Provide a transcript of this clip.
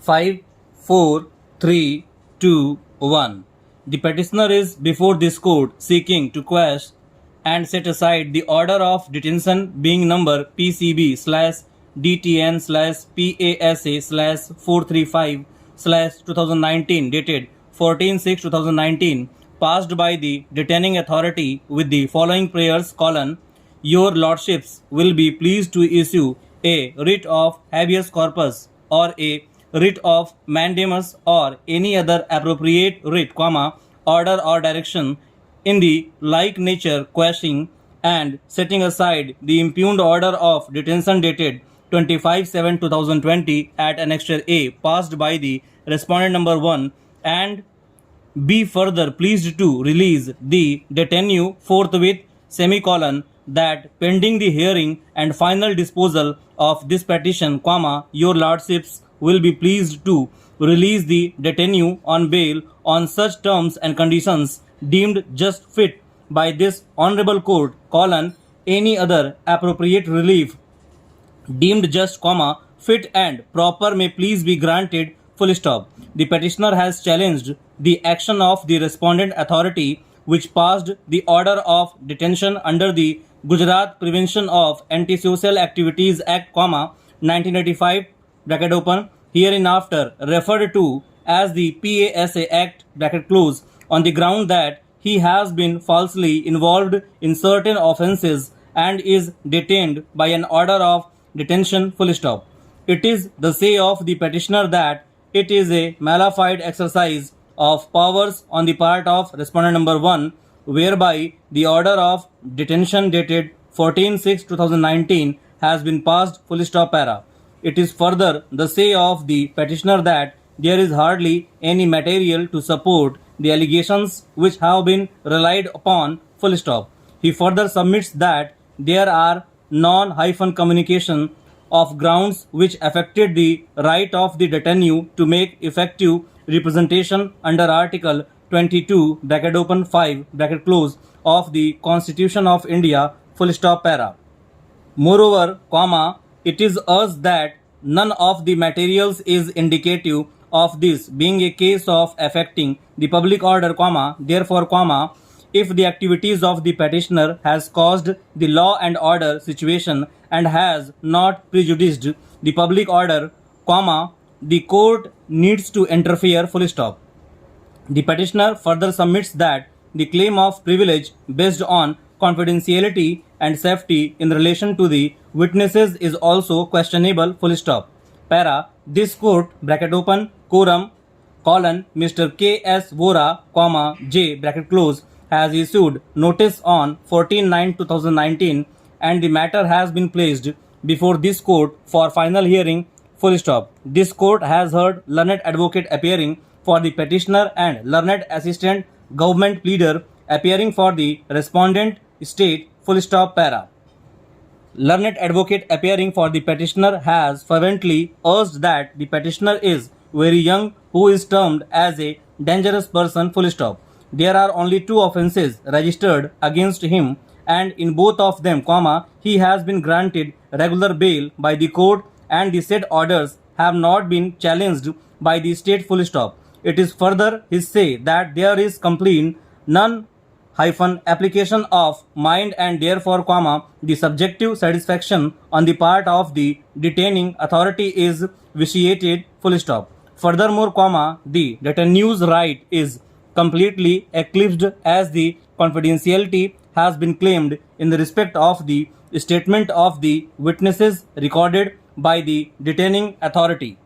5, 4, 3, 2, 1. The petitioner is before this court seeking to quash and set aside the order of detention being number PCB/DTN/PASA/435/2019 dated 14/6/2019 passed by the detaining authority with the following prayers: Your lordships will be pleased to issue a writ of habeas corpus or a writ of mandamus or any other appropriate writ, order or direction in the like nature quashing and setting aside the impugned order of detention dated 25/7/2020 at Annexure A passed by the respondent number 1, and be further pleased to release the detainee forthwith, that pending the hearing and final disposal of this petition, your lordships will be pleased to release the detainee on bail on such terms and conditions deemed just fit by this honorable court, any other appropriate relief deemed just, fit and proper may please be granted, The petitioner has challenged the action of the respondent authority which passed the order of detention under the Gujarat Prevention of Antisocial Activities Act, 1985, hereinafter referred to as the PASA Act, on the ground that he has been falsely involved in certain offences and is detained by an order of detention, It is the say of the petitioner that it is a malified exercise of powers on the part of respondent number 1, whereby the order of detention dated 14/6/2019 has been passed, It is further the say of the petitioner that there is hardly any material to support the allegations which have been relied upon, He further submits that there are non-communication of grounds which affected the right of the detainee to make effective representation under Article 22 (5) of the Constitution of India, Moreover, it is urged that none of the materials is indicative of this being a case of affecting the public order, therefore, if the activities of the petitioner has caused the law and order situation and has not prejudiced the public order, the court needs to interfere, The petitioner further submits that the claim of privilege based on confidentiality and safety in relation to the witnesses is also questionable, This court, quorum, Mr. K.S. Vora, J, has issued notice on 14/9/2019 and the matter has been placed before this court for final hearing, This court has heard learned advocate appearing for the petitioner and learned assistant government pleader appearing for the respondent state, Learned advocate appearing for the petitioner has fervently urged that the petitioner is very young who is termed as a dangerous person, There are only 2 offences registered against him and in both of them, he has been granted regular bail by the court and the said orders have not been challenged by the state, It is further his say that there is complete application of mind and therefore, the subjective satisfaction on the part of the detaining authority is vitiated, Furthermore, the detainee's right is completely eclipsed as the confidentiality has been claimed in the respect of the statement of the witnesses recorded by the detaining authority.